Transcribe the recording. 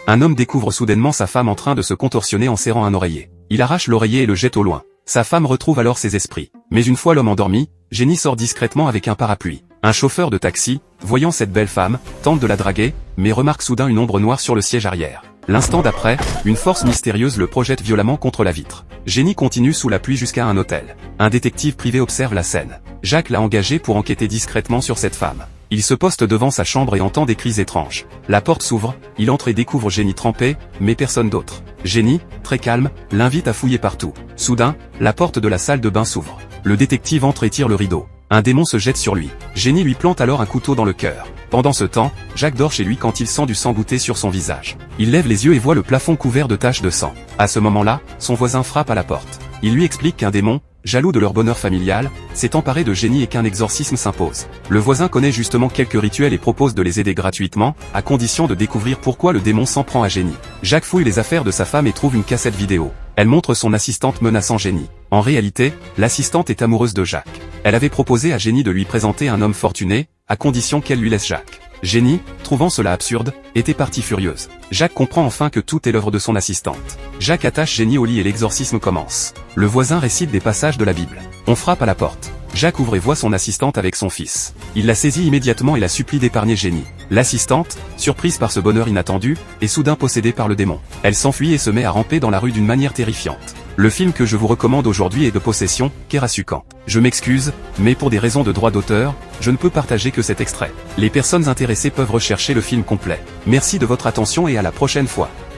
un homme découvre soudainement sa femme en train de se contorsionner en serrant un oreiller. Il arrache l'oreiller et le jette au loin. Sa femme retrouve alors ses esprits. Mais une fois l'homme endormi, Jenny sort discrètement avec un parapluie. Un chauffeur de taxi, voyant cette belle femme, tente de la draguer, mais remarque soudain une ombre noire sur le siège arrière. L'instant d'après, une force mystérieuse le projette violemment contre la vitre. Jenny continue sous la pluie jusqu'à un hôtel. Un détective privé observe la scène. Jacques l'a engagé pour enquêter discrètement sur cette femme. Il se poste devant sa chambre et entend des cris étranges. La porte s'ouvre, il entre et découvre Jenny trempée, mais personne d'autre. Jenny, très calme, l'invite à fouiller partout. Soudain, la porte de la salle de bain s'ouvre. Le détective entre et tire le rideau. Un démon se jette sur lui. Jenny lui plante alors un couteau dans le cœur. Pendant ce temps, Jacques dort chez lui quand il sent du sang goutter sur son visage. Il lève les yeux et voit le plafond couvert de taches de sang. À ce moment-là, son voisin frappe à la porte. Il lui explique qu'un démon, jaloux de leur bonheur familial, s'est emparé de Jenny et qu'un exorcisme s'impose. Le voisin connaît justement quelques rituels et propose de les aider gratuitement, à condition de découvrir pourquoi le démon s'en prend à Jenny. Jacques fouille les affaires de sa femme et trouve une cassette vidéo. Elle montre son assistante menaçant Jenny. En réalité, l'assistante est amoureuse de Jacques. Elle avait proposé à Jenny de lui présenter un homme fortuné, à condition qu'elle lui laisse Jacques. Jenny, trouvant cela absurde, était partie furieuse. Jacques comprend enfin que tout est l'œuvre de son assistante. Jacques attache Jenny au lit et l'exorcisme commence. Le voisin récite des passages de la Bible. On frappe à la porte. Jacques ouvre et voit son assistante avec son fils. Il la saisit immédiatement et la supplie d'épargner Jenny. L'assistante, surprise par ce bonheur inattendu, est soudain possédée par le démon. Elle s'enfuit et se met à ramper dans la rue d'une manière terrifiante. Le film que je vous recommande aujourd'hui est de Possession, Kerasukan. Je m'excuse, mais pour des raisons de droit d'auteur, je ne peux partager que cet extrait. Les personnes intéressées peuvent rechercher le film complet. Merci de votre attention et à la prochaine fois.